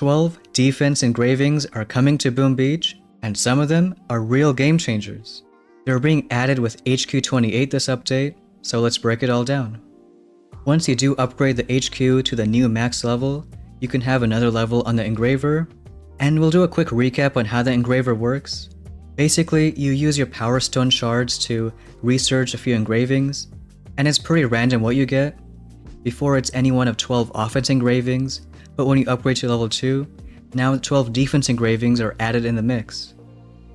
12 defense engravings are coming to Boom Beach, and some of them are real game changers. They're being added with HQ28 this update, so let's break it all down. Once you do upgrade the HQ to the new max level, you can have another level on the engraver, and we'll do a quick recap on how the engraver works. Basically, you use your power stone shards to research a few engravings, and it's pretty random what you get. Before it's any one of 12 offense engravings, but when you upgrade to level 2, now 12 defense engravings are added in the mix.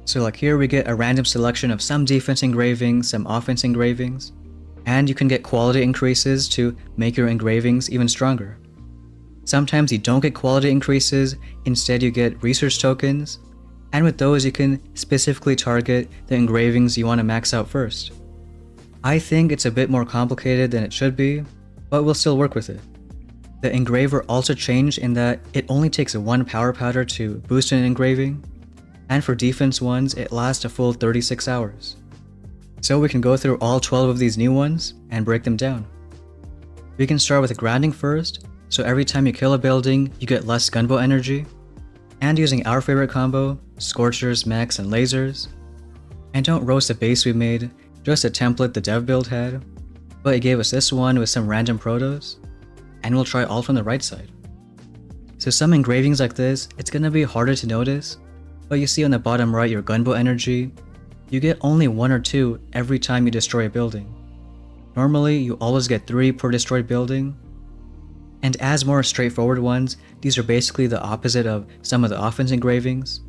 So like here we get a random selection of some defense engravings, some offense engravings, and you can get quality increases to make your engravings even stronger. Sometimes you don't get quality increases, instead you get research tokens, and with those you can specifically target the engravings you want to max out first. I think it's a bit more complicated than it should be, but we'll still work with it. The engraver also changed in that it only takes one power powder to boost an engraving, and for defense ones it lasts a full 36 hours. So we can go through all 12 of these new ones and break them down. We can start with grounding first, so every time you kill a building you get less gunboat energy, and using our favorite combo, scorchers, mechs, and lasers. And don't roast the base we made, just a template the dev build had, but it gave us this one with some random protos, and we'll try all from the right side. So some engravings like this, it's gonna be harder to notice, but you see on the bottom right your gunboat energy, you get only 1 or 2 every time you destroy a building. Normally you always get 3 per destroyed building, and as more straightforward ones, these are basically the opposite of some of the offense engravings.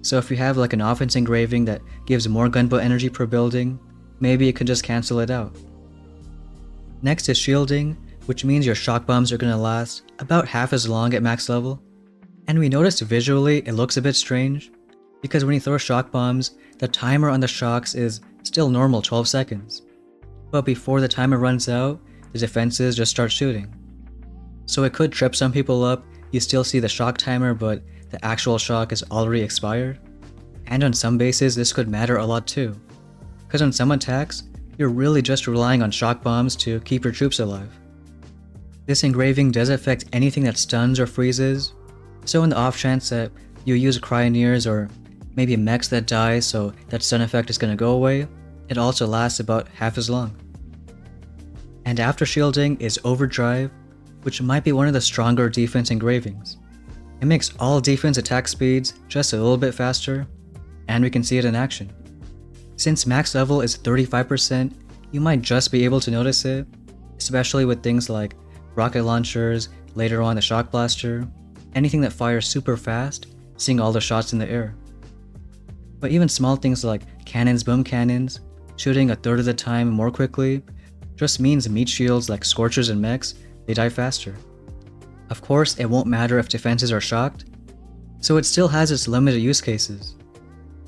So if you have like an offense engraving that gives more gunboat energy per building, maybe you can just cancel it out. Next is shielding, which means your shock bombs are going to last about half as long at max level. And we noticed visually it looks a bit strange, because when you throw shock bombs, the timer on the shocks is still normal 12 seconds. But before the timer runs out, the defenses just start shooting. So it could trip some people up, you still see the shock timer but the actual shock is already expired. And on some bases this could matter a lot too, because on some attacks, you're really just relying on shock bombs to keep your troops alive. This engraving does affect anything that stuns or freezes, so in the off chance that you use cryoneers or maybe mechs that die so that stun effect is going to go away, it also lasts about half as long. And after shielding is overdrive, which might be one of the stronger defense engravings. It makes all defense attack speeds just a little bit faster, and we can see it in action. Since max level is 35%, you might just be able to notice it, especially with things like rocket launchers, later on the shock blaster, anything that fires super fast, seeing all the shots in the air. But even small things like cannons, boom cannons, shooting a third of the time more quickly, just means meat shields like scorchers and mechs, they die faster. Of course, it won't matter if defenses are shocked, so it still has its limited use cases.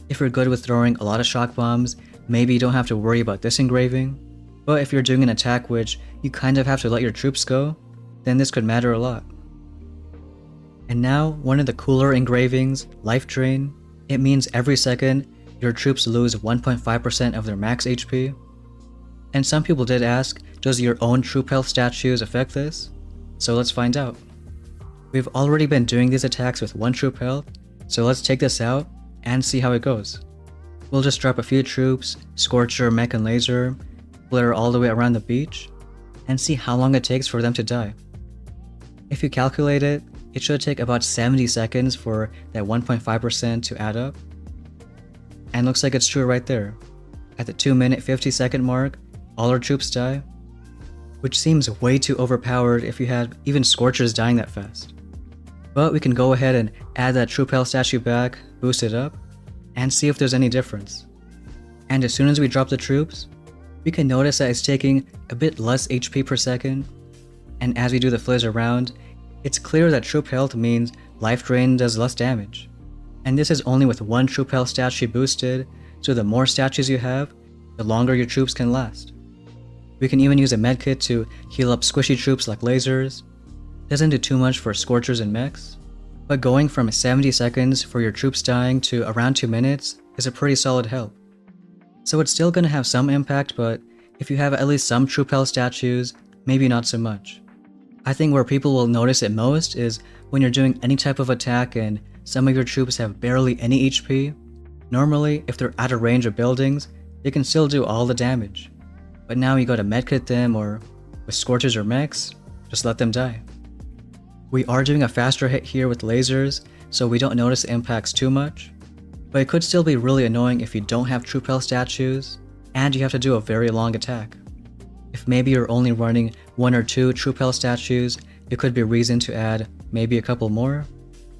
If you're good with throwing a lot of shock bombs, maybe you don't have to worry about this engraving, but if you're doing an attack which you kind of have to let your troops go, then this could matter a lot. And now, one of the cooler engravings, Life Drain, it means every second your troops lose 1.5% of their max HP. And some people did ask, does your own troop health statues affect this? So let's find out. We've already been doing these attacks with 1 troop health, so let's take this out and see how it goes. We'll just drop a few troops, Scorcher, Mech, and Laser, flitter all the way around the beach, and see how long it takes for them to die. If you calculate it, it should take about 70 seconds for that 1.5% to add up. And looks like it's true right there. At the 2-minute 50-second mark, all our troops die, which seems way too overpowered if you had even Scorchers dying that fast. But we can go ahead and add that troop health statue back, boost it up, and see if there's any difference. And as soon as we drop the troops, we can notice that it's taking a bit less HP per second, and as we do the fliz around, it's clear that troop health means life drain does less damage. And this is only with 1 troop health statue boosted, so the more statues you have, the longer your troops can last. We can even use a medkit to heal up squishy troops like lasers. Doesn't do too much for scorchers and mechs, but going from 70 seconds for your troops dying to around 2 minutes is a pretty solid help. So it's still gonna have some impact, but if you have at least some troop health statues, maybe not so much. I think where people will notice it most is when you're doing any type of attack and some of your troops have barely any HP. Normally, if they're out of range of buildings, they can still do all the damage. But now you gotta medkit them, or with scorches or mechs, just let them die. We are doing a faster hit here with lasers, so we don't notice the impacts too much. But it could still be really annoying if you don't have troop health statues, and you have to do a very long attack. If maybe you're only running 1 or 2 troop health statues, it could be reason to add maybe a couple more.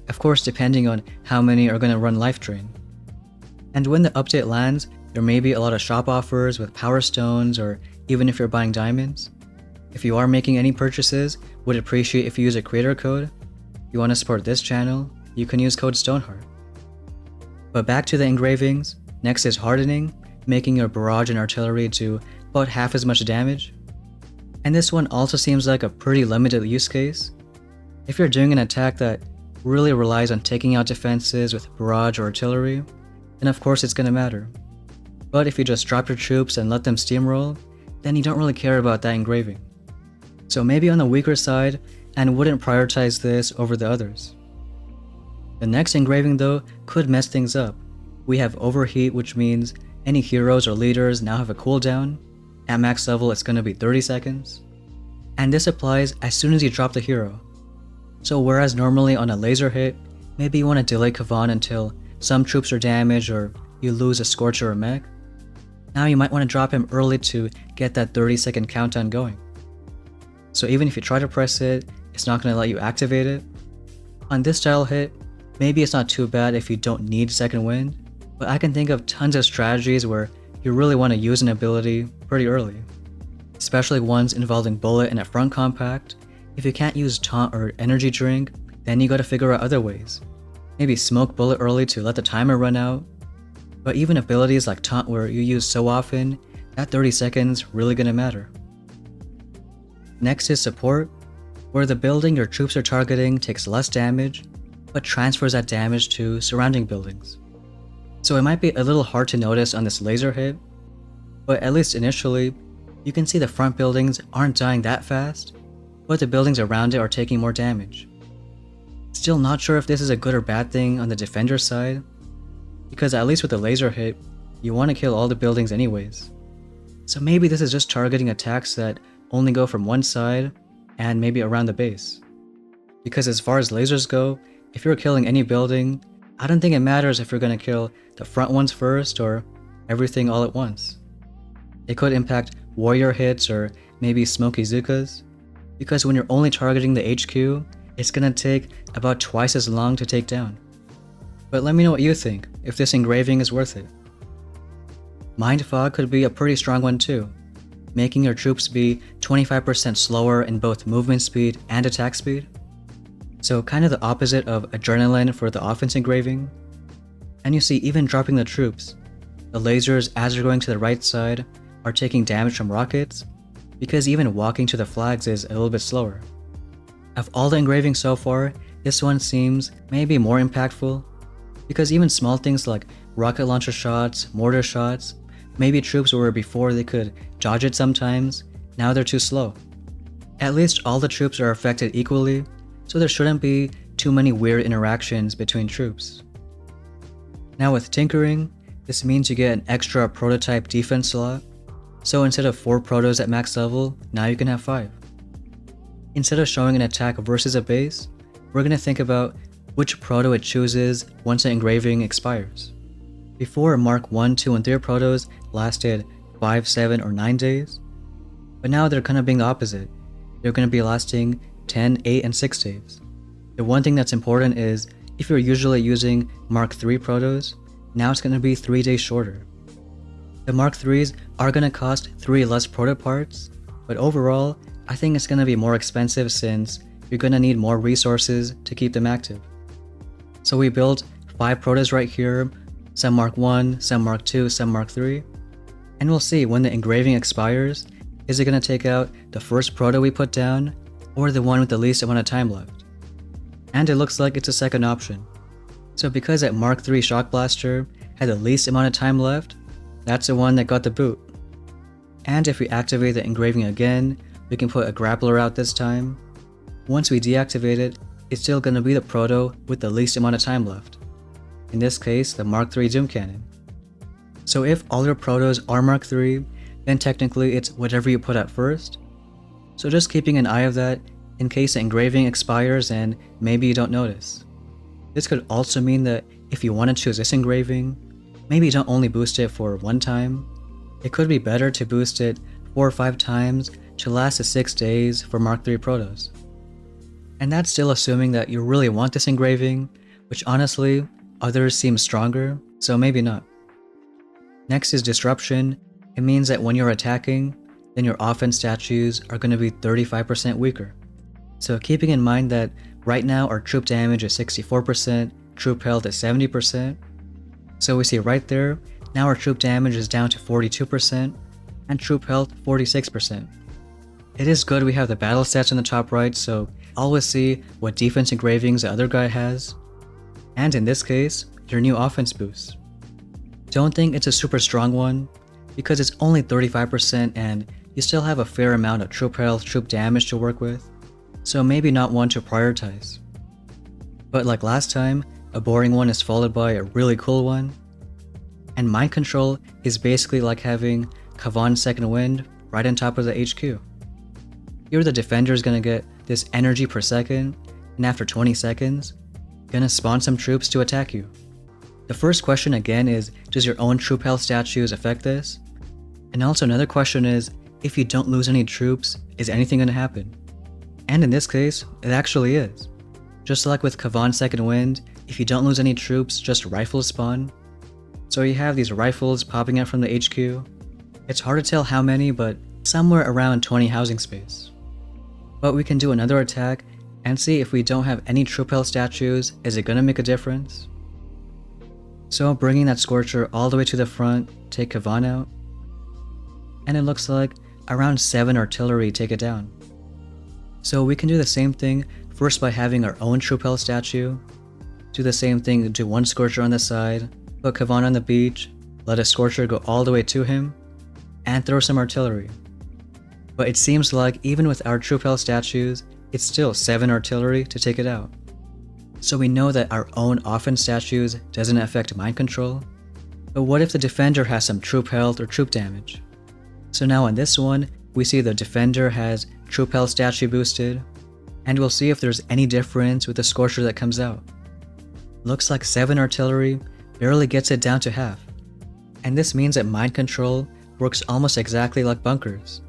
Of course, depending on how many are going to run life drain. And when the update lands, there may be a lot of shop offers with power stones, or even if you're buying diamonds. If you are making any purchases, would appreciate if you use a creator code. If you want to support this channel, you can use code Stoneheart. But back to the engravings, next is hardening, making your barrage and artillery do about half as much damage. And this one also seems like a pretty limited use case. If you're doing an attack that really relies on taking out defenses with barrage or artillery, then of course it's gonna matter. But if you just drop your troops and let them steamroll, then you don't really care about that engraving. So maybe on the weaker side, and wouldn't prioritize this over the others. The next engraving though could mess things up. We have overheat, which means any heroes or leaders now have a cooldown. At max level it's gonna be 30 seconds. And this applies as soon as you drop the hero. So whereas normally on a laser hit, maybe you want to delay Kavan until some troops are damaged or you lose a Scorcher or mech, now you might want to drop him early to get that 30-second countdown going. So even if you try to press it, it's not going to let you activate it. On this style hit, maybe it's not too bad if you don't need second wind, but I can think of tons of strategies where you really want to use an ability pretty early. Especially ones involving bullet and a front compact. If you can't use taunt or energy drink, then you gotta figure out other ways. Maybe smoke bullet early to let the timer run out. But even abilities like taunt where you use so often, that 30 seconds really gonna matter. Next is support, where the building your troops are targeting takes less damage, but transfers that damage to surrounding buildings. So it might be a little hard to notice on this laser hit, but at least initially, you can see the front buildings aren't dying that fast, but the buildings around it are taking more damage. Still not sure if this is a good or bad thing on the defender side, because at least with the laser hit, you want to kill all the buildings anyways. So maybe this is just targeting attacks that only go from one side and maybe around the base. Because as far as lasers go, if you're killing any building, I don't think it matters if you're going to kill the front ones first or everything all at once. It could impact warrior hits or maybe smoky Zukas, because when you're only targeting the HQ, it's gonna take about twice as long to take down. But let me know what you think, if this engraving is worth it. Mind Fog could be a pretty strong one too, making your troops be 25% slower in both movement speed and attack speed. So kind of the opposite of Adrenaline for the offense engraving. And you see, even dropping the troops, the lasers as they're going to the right side are taking damage from rockets, because even walking to the flags is a little bit slower. Of all the engravings so far, this one seems maybe more impactful, because even small things like rocket launcher shots, mortar shots, maybe troops where before they could dodge it sometimes, now they're too slow. At least all the troops are affected equally, so there shouldn't be too many weird interactions between troops. Now with tinkering, this means you get an extra prototype defense slot. So instead of 4 protos at max level, now you can have 5. Instead of showing an attack versus a base, we're going to think about which proto it chooses once the engraving expires. Before, Mark 1, 2, and 3 protos lasted 5, 7, or 9 days, but now they're kind of being the opposite. They're going to be lasting 10, 8, and 6 days. The one thing that's important is, if you're usually using Mark 3 protos, now it's going to be 3 days shorter. The Mark 3s are going to cost 3 less proto parts, but overall, I think it's going to be more expensive since you're going to need more resources to keep them active. So we built 5 protos right here, some Mark 1, some Mark 2, some Mark 3, and we'll see when the engraving expires, is it going to take out the first proto we put down, or the one with the least amount of time left? And it looks like it's a second option. So because that Mark 3 Shock Blaster had the least amount of time left, that's the one that got the boot. And if we activate the engraving again, we can put a grappler out this time. Once we deactivate it, it's still going to be the proto with the least amount of time left. In this case, the Mark III Zoom Cannon. So if all your protos are Mark III, then technically it's whatever you put out first. So just keeping an eye of that in case the engraving expires and maybe you don't notice. This could also mean that if you want to choose this engraving, maybe don't only boost it for one time. It could be better to boost it 4 or 5 times to last the 6 days for Mark III protos. And that's still assuming that you really want this engraving, which honestly, others seem stronger, so maybe not. Next is disruption. It means that when you're attacking, then your offense statues are going to be 35% weaker. So keeping in mind that right now our troop damage is 64%, troop health is 70%. So we see right there, now our troop damage is down to 42%, and troop health 46%. It is good we have the battle stats in the top right, so always see what defense engravings the other guy has. And in this case, your new offense boost. Don't think it's a super strong one, because it's only 35% and you still have a fair amount of troop health, troop damage to work with, so maybe not one to prioritize. But like last time, a boring one is followed by a really cool one. And Mind Control is basically like having Kavan's Second Wind right on top of the HQ. Here the defender is going to get this energy per second, and after 20 seconds, gonna spawn some troops to attack you. The first question again is, does your own troop health statues affect this? And also another question is, if you don't lose any troops, is anything gonna happen? And in this case, it actually is. Just like with Kavan's Second Wind, if you don't lose any troops, just rifles spawn. So you have these rifles popping out from the HQ. It's hard to tell how many, but somewhere around 20 housing space. But we can do another attack and see if we don't have any troop health statues, is it gonna make a difference? So bringing that Scorcher all the way to the front, take Kavan out. And it looks like around 7 artillery take it down. So we can do the same thing first by having our own troop health statue. Do the same thing, do one Scorcher on the side, put Kavan on the beach, let a Scorcher go all the way to him, and throw some artillery. But it seems like even with our troop health statues, it's still 7 artillery to take it out. So we know that our own offense statues doesn't affect mind control. But what if the defender has some troop health or troop damage? So now on this one, we see the defender has troop health statue boosted, and we'll see if there's any difference with the Scorcher that comes out. Looks like 7 artillery barely gets it down to half. And this means that mind control works almost exactly like bunkers.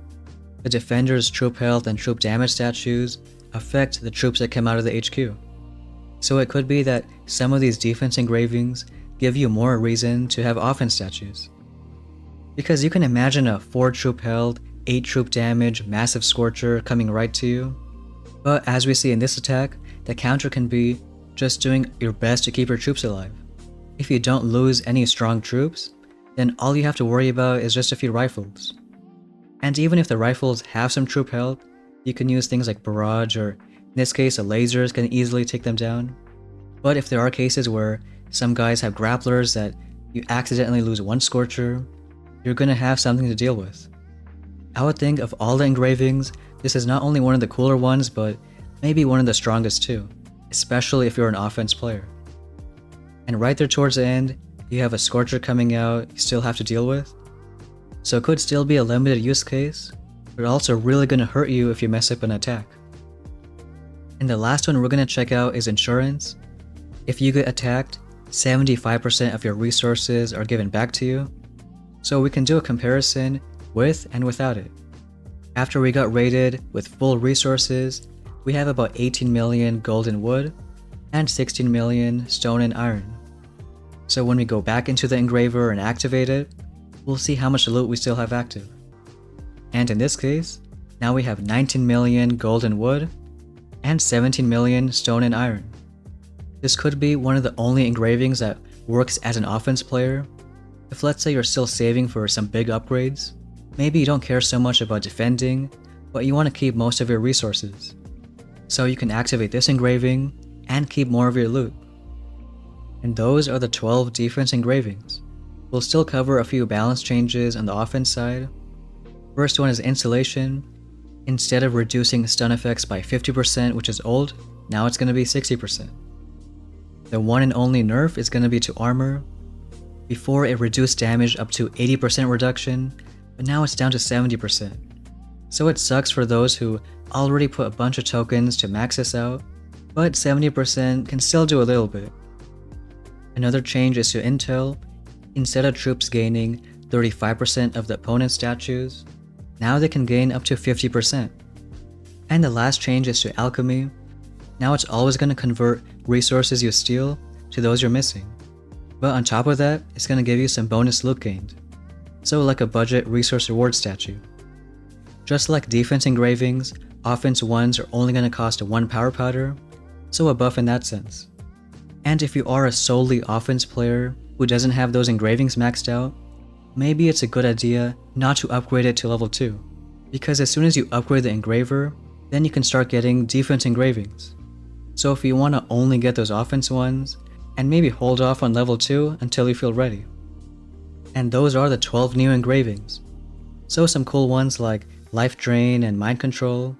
The defender's troop health and troop damage statues affect the troops that come out of the HQ. So it could be that some of these defense engravings give you more reason to have offense statues. Because you can imagine a 4 troop health, 8 troop damage, massive Scorcher coming right to you. But as we see in this attack, the counter can be just doing your best to keep your troops alive. If you don't lose any strong troops, then all you have to worry about is just a few rifles. And even if the rifles have some troop health, you can use things like barrage, or in this case a lasers can easily take them down. But if there are cases where some guys have grapplers that you accidentally lose one Scorcher, you're gonna have something to deal with. I would think of all the engravings, this is not only one of the cooler ones, but maybe one of the strongest too, especially if you're an offense player. And right there towards the end, you have a Scorcher coming out you still have to deal with. So it could still be a limited use case, but also really gonna hurt you if you mess up an attack. And the last one we're gonna check out is insurance. If you get attacked, 75% of your resources are given back to you. So we can do a comparison with and without it. After we got raided with full resources, we have about 18 million gold and wood, and 16 million stone and iron. So when we go back into the engraver and activate it, we'll see how much loot we still have active. And in this case, now we have 19 million gold and wood, and 17 million stone and iron. This could be one of the only engravings that works as an offense player. If let's say you're still saving for some big upgrades, maybe you don't care so much about defending, but you want to keep most of your resources. So you can activate this engraving and keep more of your loot. And those are the 12 defense engravings. We'll still cover a few balance changes on the offense side. First one is insulation. Instead of reducing stun effects by 50%, which is old, now it's going to be 60%. The one and only nerf is going to be to armor. Before, it reduced damage up to 80% reduction, but now it's down to 70%. So it sucks for those who already put a bunch of tokens to max this out, but 70% can still do a little bit. Another change is to intel. Instead of troops gaining 35% of the opponent's statues, now they can gain up to 50%. And the last change is to alchemy. Now it's always going to convert resources you steal to those you're missing. But on top of that, it's going to give you some bonus loot gained. So like a budget resource reward statue. Just like defense engravings, offense ones are only going to cost 1 power powder, so a buff in that sense. And if you are a solely offense player who doesn't have those engravings maxed out, maybe it's a good idea not to upgrade it to level 2, because as soon as you upgrade the engraver, then you can start getting defense engravings. So if you want to only get those offense ones, and maybe hold off on level 2 until you feel ready. And those are the 12 new engravings. So some cool ones like Life Drain and Mind Control,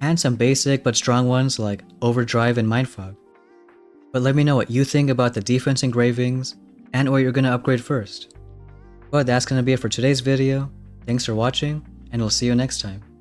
and some basic but strong ones like Overdrive and Mind Fog. But let me know what you think about the defense engravings, and what you're going to upgrade first. But that's going to be it for today's video. Thanks for watching, and we'll see you next time.